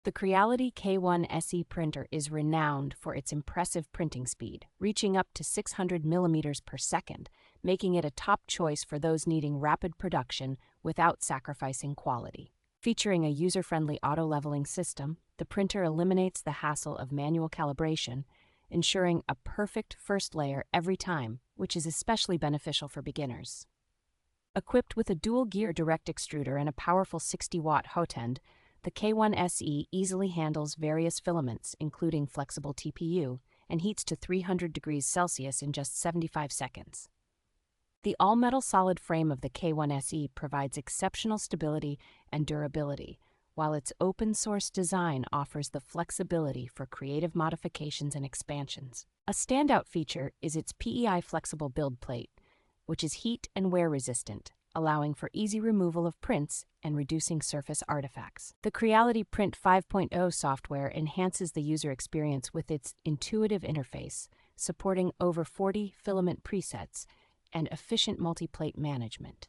The Creality K1 SE Printer is renowned for its impressive printing speed, reaching up to 600 millimeters per second, making it a top choice for those needing rapid production without sacrificing quality. Featuring a user-friendly auto-leveling system, the printer eliminates the hassle of manual calibration, ensuring a perfect first layer every time, which is especially beneficial for beginners. Equipped with a dual-gear direct extruder and a powerful 60-watt hotend, the K1 SE easily handles various filaments, including flexible TPU, and heats to 300 degrees Celsius in just 75 seconds. The all-metal solid frame of the K1 SE provides exceptional stability and durability, while its open-source design offers the flexibility for creative modifications and expansions. A standout feature is its PEI flexible build plate, which is heat and wear resistant, allowing for easy removal of prints and reducing surface artifacts. The Creality Print 5.0 software enhances the user experience with its intuitive interface, supporting over 40 filament presets and efficient multi-plate management.